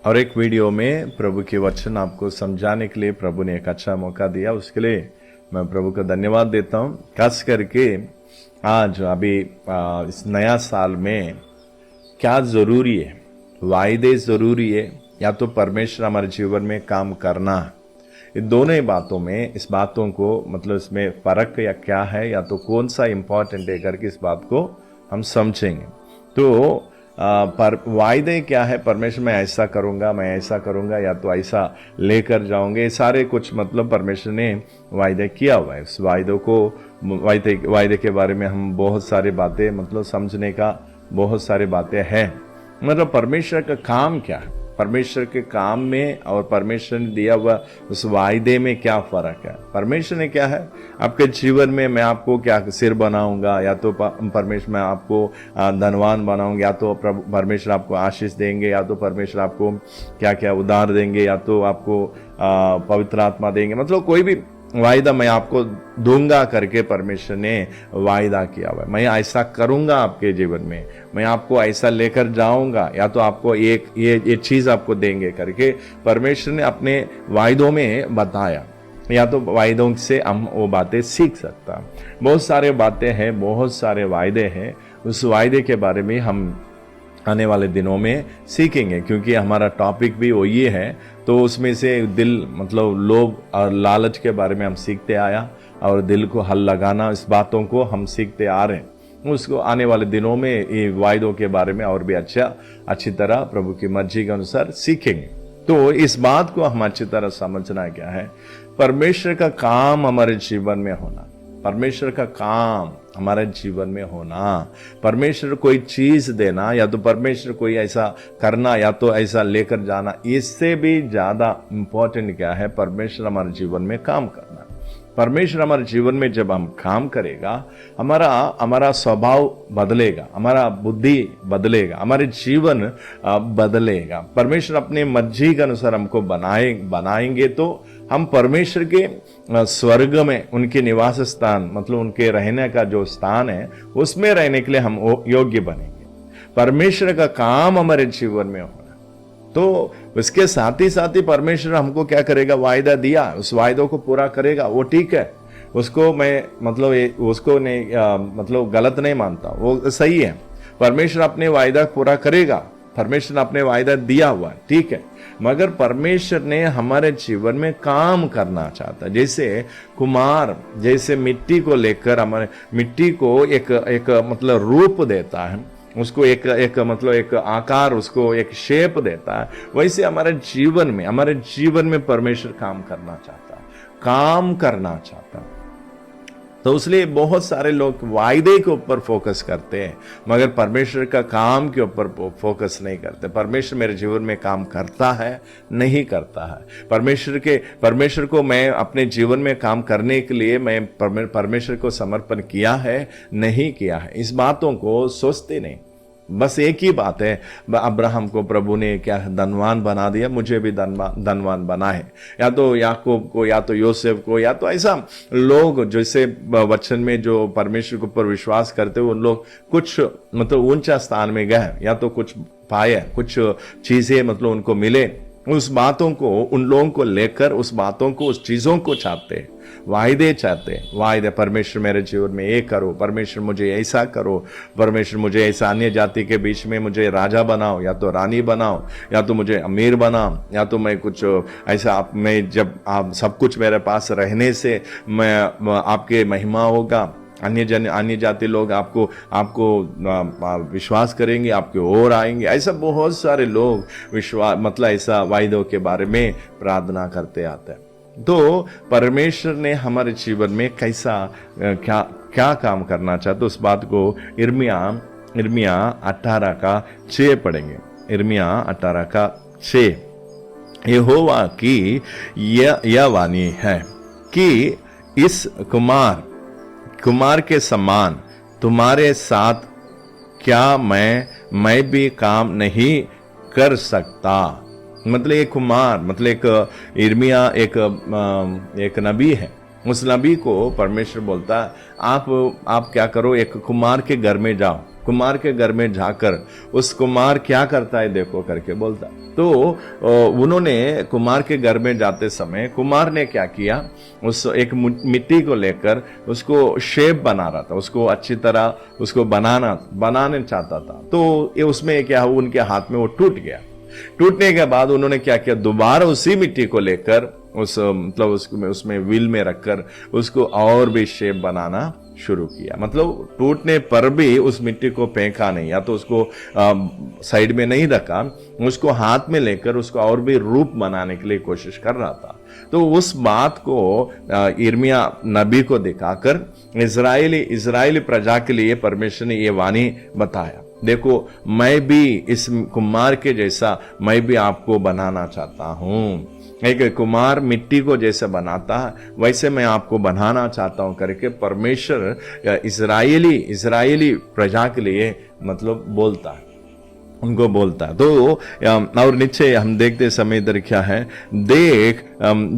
और एक वीडियो में प्रभु के वचन आपको समझाने के लिए प्रभु ने एक अच्छा मौका दिया, उसके लिए मैं प्रभु का धन्यवाद देता हूँ। खास करके आज अभी इस नया साल में क्या ज़रूरी है, वायदे ज़रूरी है या तो परमेश्वर हमारे जीवन में काम करना, इन दोनों ही बातों में इस बातों को मतलब इसमें फ़र्क या क्या है या तो कौन सा इम्पोर्टेंट है करके इस बात को हम समझेंगे। तो पर वायदे क्या है, परमेश्वर मैं ऐसा करूँगा या तो ऐसा लेकर जाऊंगे, सारे कुछ मतलब परमेश्वर ने वायदे किया हुआ है। उस वायदों को वायदे के बारे में हम बहुत सारी बातें मतलब समझने का बहुत सारी बातें हैं। मतलब परमेश्वर का काम क्या है, परमेश्वर के काम में और परमेश्वर ने दिया हुआ उस वायदे में क्या फर्क है। परमेश्वर ने क्या है आपके जीवन में, मैं आपको क्या सिर बनाऊंगा या तो परमेश्वर मैं आपको धनवान बनाऊंगा, या तो परमेश्वर आपको आशीष देंगे, या तो परमेश्वर आपको क्या क्या उधार देंगे, या तो आपको पवित्र आत्मा देंगे। मतलब कोई भी वायदा मैं आपको दूंगा करके परमेश्वर ने वायदा किया हुआ है। मैं ऐसा करूंगा आपके जीवन में, मैं आपको ऐसा लेकर जाऊंगा, या तो आपको ये चीज आपको देंगे करके परमेश्वर ने अपने वायदों में बताया। या तो वायदों से हम वो बातें सीख सकता। बहुत सारे बातें हैं, बहुत सारे वायदे हैं। उस वायदे के बारे में हम आने वाले दिनों में सीखेंगे, क्योंकि हमारा टॉपिक भी वही है। तो उसमें से दिल मतलब लोभ और लालच के बारे में हम सीखते आया, और दिल को हल लगाना, इस बातों को हम सीखते आ रहे हैं। उसको आने वाले दिनों में ये वायदों के बारे में और भी अच्छी तरह प्रभु की मर्जी के अनुसार सीखेंगे। तो इस बात को हम अच्छी तरह समझना क्या है, परमेश्वर का काम हमारे जीवन में होना, परमेश्वर का काम हमारे जीवन में होना, परमेश्वर कोई चीज देना या तो परमेश्वर कोई ऐसा करना या तो ऐसा लेकर जाना, इससे भी ज्यादा इंपॉर्टेंट क्या है, परमेश्वर हमारे जीवन में काम करना। परमेश्वर हमारे जीवन में जब हम काम करेगा, हमारा स्वभाव बदलेगा, हमारा बुद्धि बदलेगा, हमारे जीवन बदलेगा। परमेश्वर अपने मर्जी के अनुसार हमको बनाएंगे तो हम परमेश्वर के स्वर्ग में उनके निवास स्थान मतलब उनके रहने का जो स्थान है उसमें रहने के लिए हम योग्य बनेंगे। परमेश्वर का काम हमारे जीवन में होना, तो उसके साथ ही परमेश्वर हमको क्या करेगा, वायदा दिया, उस वायदों को पूरा करेगा। वो ठीक है, उसको मैं मतलब उसको नहीं मतलब गलत नहीं मानता, वो सही है। परमेश्वर अपने वायदा पूरा करेगा, परमेश्वर ने अपने वायदा दिया हुआ है, ठीक है। मगर परमेश्वर ने हमारे जीवन में काम करना चाहता है। जैसे कुम्हार जैसे मिट्टी को लेकर हमारे मिट्टी को एक मतलब रूप देता है, उसको एक आकार, उसको एक शेप देता है, वैसे हमारे जीवन में परमेश्वर काम करना चाहता है। तो इसलिए बहुत सारे लोग वायदे के ऊपर फोकस करते हैं, मगर परमेश्वर का काम के ऊपर फोकस नहीं करते। परमेश्वर मेरे जीवन में काम करता है, नहीं करता है। परमेश्वर को मैं अपने जीवन में काम करने के लिए मैं परमेश्वर को समर्पण किया है, नहीं किया है, इस बातों को सोचते नहीं। बस एक ही बात है, अब्राहम को प्रभु ने क्या धनवान बना दिया, मुझे भी धनवान बना है। या तो याकूब को, या तो योसेफ को, या तो ऐसा लोग जैसे वचन में जो परमेश्वर के ऊपर विश्वास करते हुए उन लोग कुछ मतलब ऊंचा स्थान में गए, या तो कुछ पाए, कुछ चीजें मतलब उनको मिले। उस बातों को, उन लोगों को लेकर उस बातों को, उस चीजों को चाहते, वायदे परमेश्वर मेरे जीवन में ये करो, परमेश्वर मुझे ऐसा करो, परमेश्वर मुझे ऐसा अन्य जाति के बीच में मुझे राजा बनाओ, या तो रानी बनाओ, या तो मुझे अमीर बनाओ, या तो मैं कुछ ऐसा मैं जब आप सब कुछ मेरे पास रहने से मैं आपके महिमा होगा, अन्य जाति लोग आपको विश्वास करेंगे, आपके ओर आएंगे। ऐसा बहुत सारे लोग विश्वास मतलब ऐसा वायदों के बारे में प्रार्थना करते आते हैं। तो परमेश्वर ने हमारे जीवन में कैसा क्या काम करना चाहते, उस बात को इर्मिया 18:6 पढ़ेंगे। इर्मिया 18:6, यहोवा की यह वाणी है कि इस कुमार के समान तुम्हारे साथ क्या मैं भी काम नहीं कर सकता। मतलब एक कुमार मतलब एक इर्मिया एक नबी है, उस नबी को परमेश्वर बोलता है आप क्या करो, एक कुमार के घर में जाओ, कुमार के घर में जाकर उस कुमार क्या करता है देखो करके बोलता। तो उन्होंने कुमार के घर में जाते समय कुमार ने क्या किया, उस एक मिट्टी को लेकर उसको शेप बना रहा था, उसको अच्छी तरह उसको बनाने चाहता था। तो ये उसमें क्या हुआ, उनके हाथ में वो टूट गया। टूटने के बाद उन्होंने क्या किया, दोबारा उसी मिट्टी को लेकर उस मतलब उसमें व्हील में रखकर उसको और भी शेप बनाना शुरू किया। मतलब टूटने पर भी उस मिट्टी को फेंका नहीं, या तो उसको साइड में नहीं रखा, उसको हाथ में लेकर उसको और भी रूप बनाने के लिए कोशिश कर रहा था। तो उस बात को यिर्मयाह नबी को दिखाकर इजरायली प्रजा के लिए परमेश्वर ने ये वाणी बताया, देखो मैं भी इस कुम्हार के जैसा मैं भी आपको बनाना चाहता हूं। एक कुम्हार मिट्टी को जैसे बनाता है वैसे मैं आपको बनाना चाहता हूं करके परमेश्वर इजरायली प्रजा के लिए मतलब बोलता है, उनको बोलता है। तो और नीचे हम देखते समय इधर क्या है, देख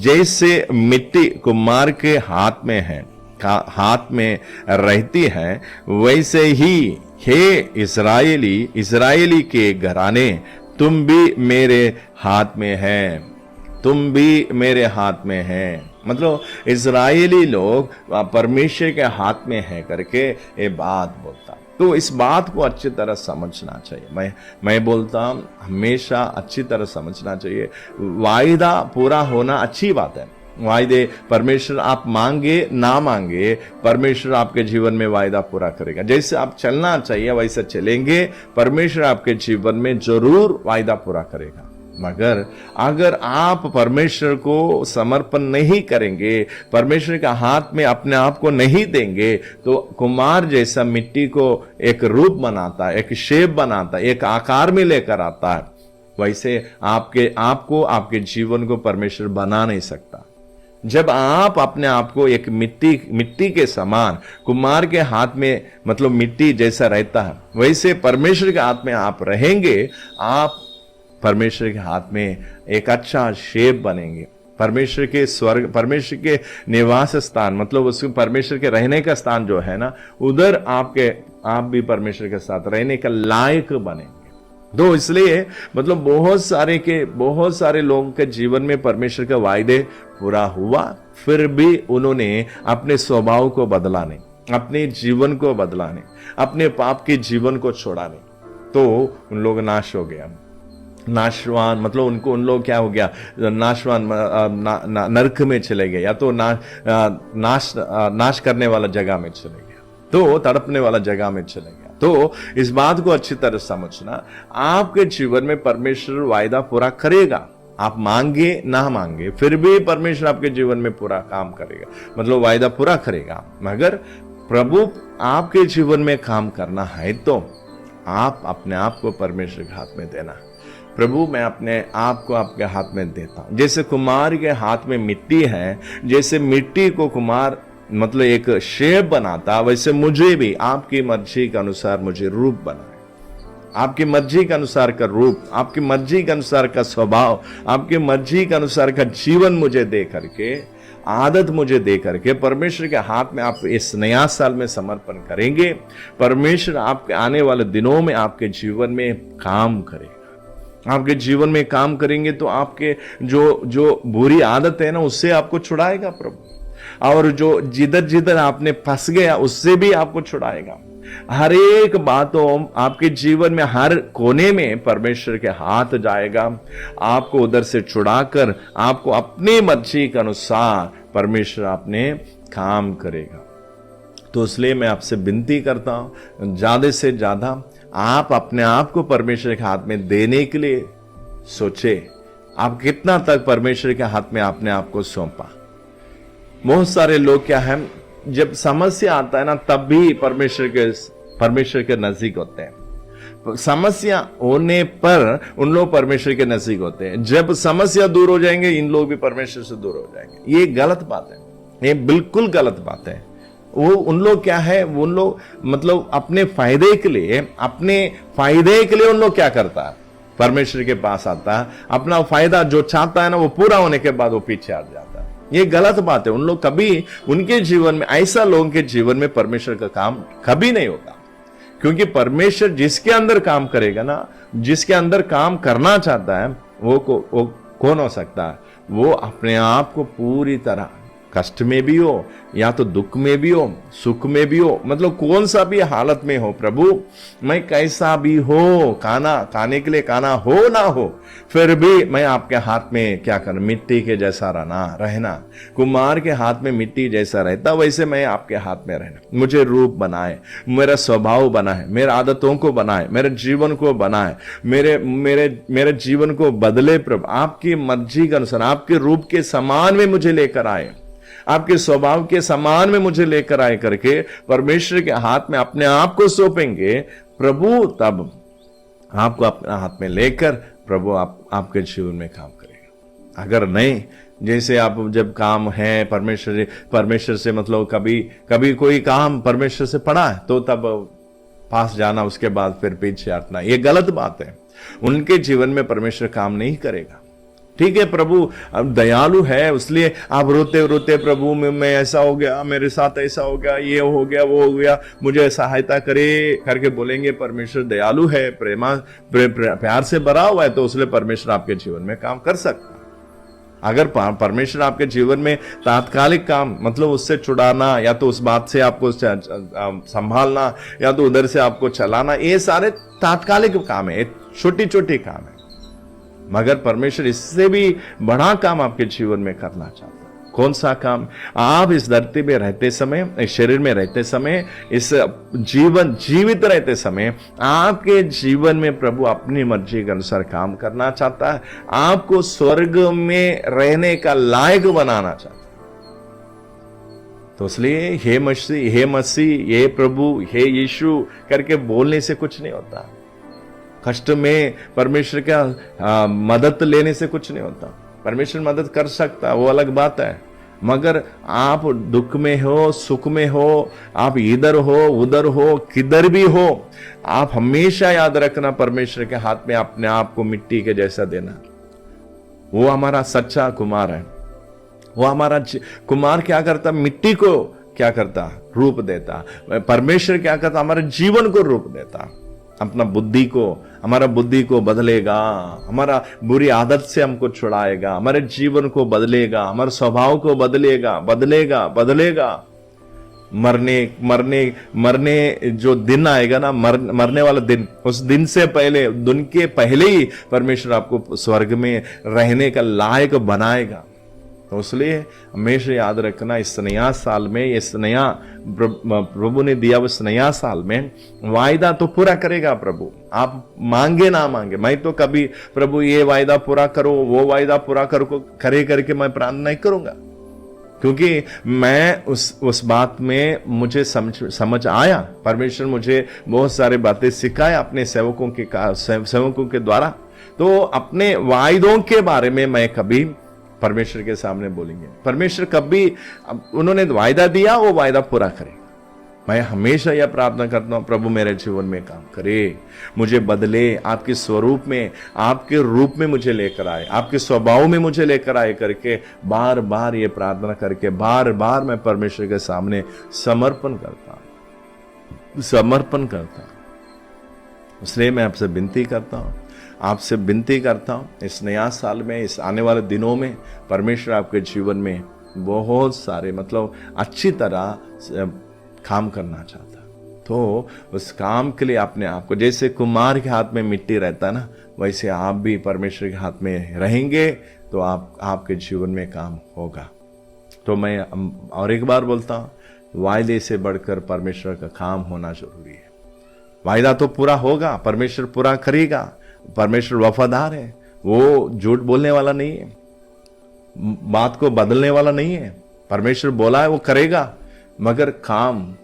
जैसे मिट्टी कुम्हार के हाथ में है, हाथ में रहती है, वैसे ही हे इजरायली के घराने तुम भी मेरे हाथ में हैं, तुम भी मेरे हाथ में हैं। मतलब इजरायली लोग परमेश्वर के हाथ में है करके ये बात बोलता। तो इस बात को अच्छी तरह समझना चाहिए। मैं बोलता हूं हमेशा अच्छी तरह समझना चाहिए। वायदा पूरा होना अच्छी बात है, वायदे परमेश्वर आप मांगे ना मांगे परमेश्वर आपके जीवन में वायदा पूरा करेगा। जैसे आप चलना चाहिए वैसे चलेंगे, परमेश्वर आपके जीवन में जरूर वायदा पूरा करेगा। मगर अगर आप परमेश्वर को समर्पण नहीं करेंगे, परमेश्वर के हाथ में अपने आप को नहीं देंगे, तो कुम्हार जैसा मिट्टी को एक रूप बनाता है, एक शेप बनाता है, एक आकार में लेकर आता है, वैसे आपके जीवन को परमेश्वर बना नहीं सकता। जब आप अपने आप को एक मिट्टी के समान कुम्हार के हाथ में मतलब मिट्टी जैसा रहता है, वैसे परमेश्वर के हाथ में आप रहेंगे, आप परमेश्वर के हाथ में एक अच्छा शेप बनेंगे। परमेश्वर के स्वर्ग, परमेश्वर के निवास स्थान, मतलब उसके परमेश्वर के रहने का स्थान जो है ना, उधर आप भी परमेश्वर के साथ रहने का लायक बनेंगे। तो इसलिए मतलब बहुत सारे लोगों के जीवन में परमेश्वर का वायदे पूरा हुआ, फिर भी उन्होंने अपने स्वभाव को बदला नहीं, अपने जीवन को बदला नहीं, अपने पाप के जीवन को छोड़ा नहीं, तो उन लोग नाश हो गया, नाशवान मतलब उन लोग क्या हो गया, नाशवान नरक में चले गए, या तो नाश करने वाला जगह में चले गया, तो तड़पने वाला जगह में चले गया। तो इस बात को अच्छी तरह समझना, आपके जीवन में परमेश्वर वायदा पूरा करेगा। आप मांगे ना मांगे फिर भी परमेश्वर आपके जीवन में पूरा काम करेगा, मतलब वायदा पूरा करेगा। मगर प्रभु आपके जीवन में काम करना है तो आप अपने आप को परमेश्वर के हाथ में देना। प्रभु मैं अपने आप को आपके हाथ में देता हूं। जैसे कुम्हार के हाथ में मिट्टी है, जैसे मिट्टी को कुम्हार मतलब एक शेप बनाता, वैसे मुझे भी आपकी मर्जी के अनुसार मुझे रूप बनाए, आपकी मर्जी के अनुसार का रूप, आपकी मर्जी के अनुसार का स्वभाव, आपकी मर्जी के अनुसार का जीवन मुझे दे करके, आदत मुझे दे करके परमेश्वर के हाथ में आप इस नया साल में समर्पण करेंगे। परमेश्वर आपके आने वाले दिनों में आपके जीवन में काम करेगा। आपके जीवन में काम करेंगे तो आपके जो बुरी आदत है ना, उससे आपको छुड़ाएगा प्रभु, और जो जिधर आपने फंस गया उससे भी आपको छुड़ाएगा। हर एक बातों आपके जीवन में हर कोने में परमेश्वर के हाथ जाएगा, आपको उधर से छुड़ाकर आपको अपनी मर्जी के अनुसार परमेश्वर अपने काम करेगा। तो इसलिए मैं आपसे विनती करता हूं, ज्यादा से ज्यादा आप अपने आप को परमेश्वर के हाथ में देने के लिए सोचे। आप कितना तक परमेश्वर के हाथ में अपने आप को सौंपा। बहुत सारे लोग क्या है, जब समस्या आता है ना तब भी परमेश्वर के नजदीक होते हैं। समस्या होने पर उन लोग परमेश्वर के नजदीक होते हैं, जब समस्या दूर हो जाएंगे इन लोग भी परमेश्वर से दूर हो जाएंगे। ये गलत बात है, ये बिल्कुल गलत बात है। वो उन लोग क्या है, उन लोग मतलब अपने फायदे के लिए उन लोग क्या करता है, परमेश्वर के पास आता है, अपना फायदा जो चाहता है ना वो पूरा होने के बाद वो पीछे हट जाता है। ये गलत बात है। उन लोग कभी, उनके जीवन में, ऐसा लोगों के जीवन में परमेश्वर का काम कभी नहीं होगा। क्योंकि परमेश्वर जिसके अंदर काम करेगा ना, जिसके अंदर काम करना चाहता है, वो कौन हो सकता है? वो अपने आप को पूरी तरह, कष्ट में भी हो या तो दुख में भी हो, सुख में भी हो, मतलब कौन सा भी हालत में हो, प्रभु मैं कैसा भी हो, खाने के लिए खाना हो ना हो, फिर भी मैं आपके हाथ में क्या करूं, मिट्टी के जैसा रहना। कुम्हार के हाथ में मिट्टी जैसा रहता, वैसे मैं आपके हाथ में रहना। मुझे रूप बनाए, मेरा स्वभाव बनाए, मेरे आदतों को बनाए, मेरे जीवन को बनाए, मेरे जीवन को बदले प्रभु, आपकी मर्जी के अनुसार, आपके रूप के समान में मुझे लेकर आए, आपके स्वभाव के समान में मुझे लेकर आए करके परमेश्वर के हाथ में अपने आप को सौंपेंगे प्रभु, तब आपको अपने हाथ में लेकर प्रभु आपके जीवन में काम करेगा। अगर नहीं, जैसे आप जब काम है परमेश्वर से मतलब कभी कोई काम परमेश्वर से पड़ा है तो तब पास जाना, उसके बाद फिर पीछे हटना, ये गलत बात है। उनके जीवन में परमेश्वर काम नहीं करेगा। ठीक है, प्रभु अब दयालु है, इसलिए आप रोते रोते प्रभु मैं ऐसा हो गया, मेरे साथ ऐसा हो गया, ये हो गया, वो हो गया, मुझे सहायता करे करके बोलेंगे। परमेश्वर दयालु है, प्यार से भरा हुआ है, तो उसलिए परमेश्वर आपके जीवन में काम कर सकता है। अगर परमेश्वर आपके जीवन में तात्कालिक काम, मतलब उससे छुड़ाना, या तो उस बात से आपको संभालना, या तो उधर से आपको चलाना, ये सारे तात्कालिक काम है, छोटी छोटी काम है। मगर परमेश्वर इससे भी बड़ा काम आपके जीवन में करना चाहता है। कौन सा काम? आप इस धरती में रहते समय, इस शरीर में रहते समय, इस जीवित रहते समय आपके जीवन में प्रभु अपनी मर्जी के अनुसार काम करना चाहता है। आपको स्वर्ग में रहने का लायक बनाना चाहता है। तो इसलिए हे मसीह, हे प्रभु, हे यीशु करके बोलने से कुछ नहीं होता। कष्ट में परमेश्वर का मदद लेने से कुछ नहीं होता। परमेश्वर मदद कर सकता, वो अलग बात है। मगर आप दुख में हो, सुख में हो, आप इधर हो उधर हो, किधर भी हो, आप हमेशा याद रखना परमेश्वर के हाथ में अपने आप को मिट्टी के जैसा देना। वो हमारा सच्चा कुमार है। वो हमारा कुमार क्या करता? मिट्टी को क्या करता? रूप देता। परमेश्वर क्या करता? हमारे जीवन को रूप देता। अपना हमारा बुद्धि को बदलेगा, हमारा बुरी आदत से हमको छुड़ाएगा, हमारे जीवन को बदलेगा, हमारे स्वभाव को बदलेगा। मरने जो दिन आएगा ना, मरने वाला दिन, उस दिन के पहले ही परमेश्वर आपको स्वर्ग में रहने का लायक बनाएगा। तो इसलिए हमेशा याद रखना, इस नया साल में, इस नया प्रभु ने दिया उस नया साल में वायदा तो पूरा करेगा प्रभु। आप मांगे ना मांगे, मैं तो कभी प्रभु ये वायदा पूरा करो, वो वायदा पूरा करे करके मैं प्रार्थना नहीं करूंगा, क्योंकि मैं उस बात में मुझे समझ आया। परमेश्वर मुझे बहुत सारी बातें सिखाया अपने सेवकों के द्वारा। तो अपने वायदों के बारे में मैं कभी परमेश्वर के सामने बोलेंगे। परमेश्वर कभी उन्होंने वायदा दिया, वो वायदा पूरा करेगा। मैं हमेशा यह प्रार्थना करता हूं, प्रभु मेरे जीवन में काम करे, मुझे बदले, आपके स्वरूप में, आपके रूप में मुझे लेकर आए, आपके स्वभाव में मुझे लेकर आए करके बार बार ये प्रार्थना करके बार बार मैं परमेश्वर के सामने समर्पण करता हूं। इसलिए मैं आपसे विनती करता हूं, इस नया साल में, इस आने वाले दिनों में परमेश्वर आपके जीवन में बहुत सारे मतलब अच्छी तरह काम करना चाहता। तो उस काम के लिए अपने आप को, जैसे कुम्हार के हाथ में मिट्टी रहता ना, वैसे आप भी परमेश्वर के हाथ में रहेंगे तो आपके जीवन में काम होगा। तो मैं और एक बार बोलता हूं, वायदे से बढ़कर परमेश्वर का काम होना जरूरी है। वायदा तो पूरा होगा, परमेश्वर पूरा करेगा। परमेश्वर वफादार है, वो झूठ बोलने वाला नहीं है, बात को बदलने वाला नहीं है। परमेश्वर बोला है वो करेगा, मगर काम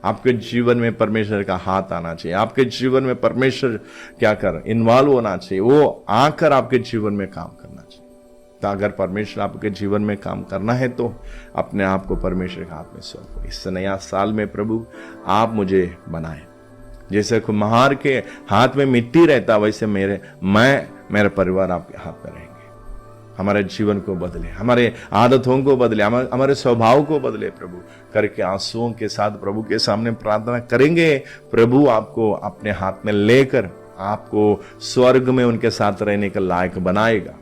आपके जीवन में परमेश्वर का हाथ आना चाहिए। आपके जीवन में परमेश्वर इन्वॉल्व होना चाहिए, वो आकर आपके जीवन में काम करना चाहिए। तो अगर परमेश्वर आपके जीवन में काम करना है तो अपने आप को परमेश्वर के हाथ में सौंपो। इस नया साल में प्रभु आप मुझे बनाए, जैसे कुम्हार के हाथ में मिट्टी रहता, वैसे मेरे परिवार आपके हाथ में रहेंगे। हमारे जीवन को बदले, हमारे आदतों को बदले, हमारे स्वभाव को बदले प्रभु करके आंसुओं के साथ प्रभु के सामने प्रार्थना करेंगे। प्रभु आपको अपने हाथ में लेकर आपको स्वर्ग में उनके साथ रहने के लायक बनाएगा।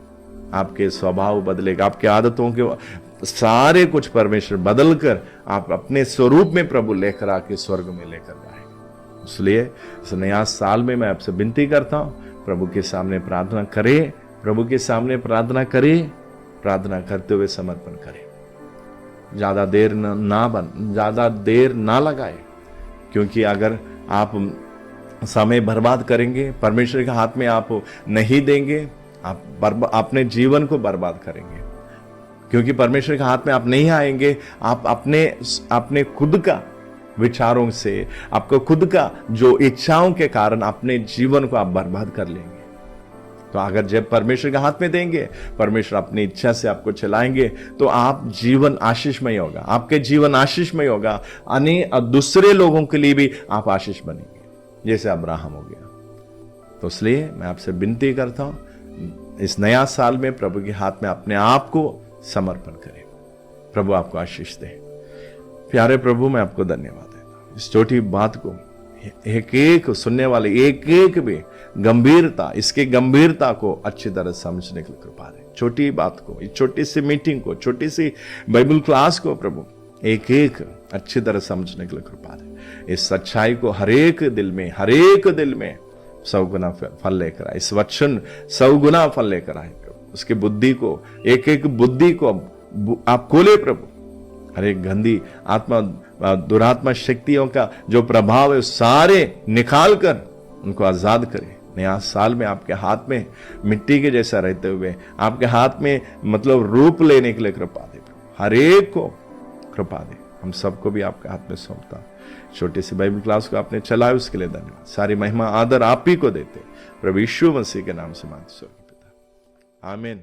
आपके स्वभाव बदलेगा, आपके आदतों के सारे कुछ परमेश्वर बदल कर आप अपने स्वरूप में प्रभु लेकर आके स्वर्ग में लेकर जाएंगे। इसलिए इस नया साल में मैं आपसे विनती करता हूं, प्रभु के सामने प्रार्थना करें, प्रभु के सामने प्रार्थना करें, प्रार्थना करते हुए समर्पण करें। ज्यादा देर ना लगाए, क्योंकि अगर आप समय बर्बाद करेंगे, परमेश्वर के हाथ में आप नहीं देंगे, आप अपने जीवन को बर्बाद करेंगे। क्योंकि परमेश्वर के हाथ में आप नहीं आएंगे, आप अपने खुद का विचारों से, आपको खुद का जो इच्छाओं के कारण अपने जीवन को आप बर्बाद कर लेंगे। तो अगर जब परमेश्वर के हाथ में देंगे, परमेश्वर अपनी इच्छा से आपको चलाएंगे, तो आप जीवन आशीषमय होगा, आपके जीवन आशीषमय होगा, दूसरे लोगों के लिए भी आप आशीष बनेंगे, जैसे अब्राहम हो गया। तो इसलिए मैं आपसे विनती करता हूं, इस नया साल में प्रभु के हाथ में अपने आप को समर्पण करें। प्रभु आपको आशीष दे। प्यारे प्रभु, मैं आपको धन्यवाद देता हूं, इस छोटी बात को एक एक सुनने वाले एक एक भी गंभीरता, इसकी गंभीरता को अच्छी तरह समझने की कृपा दे। छोटी बात को, इस छोटी सी मीटिंग को, छोटी सी बाइबल क्लास को प्रभु एक एक अच्छी तरह समझने के लिए कृपा दे। इस सच्चाई को हर एक दिल में 100 गुना फल लेकर आए, इस वचन 100 गुना फल लेकर आए प्रभु। उसकी बुद्धि को, एक एक बुद्धि को आप खोले प्रभु। हर एक गंदी आत्मा, दुरात्मा शक्तियों का जो प्रभाव है सारे निकाल कर उनको आजाद करें। नया साल में आपके हाथ में मिट्टी के जैसा रहते हुए आपके हाथ में मतलब रूप लेने के लिए कृपा दे, हर एक को कृपा दे। हम सबको भी आपके हाथ में सौंपता। छोटी सी बाइबल क्लास को आपने चलाया, उसके लिए धन्यवाद। सारी महिमा आदर आप ही को देते, प्रभु यीशु मसीह के नाम से मांगते, पिता, आमीन।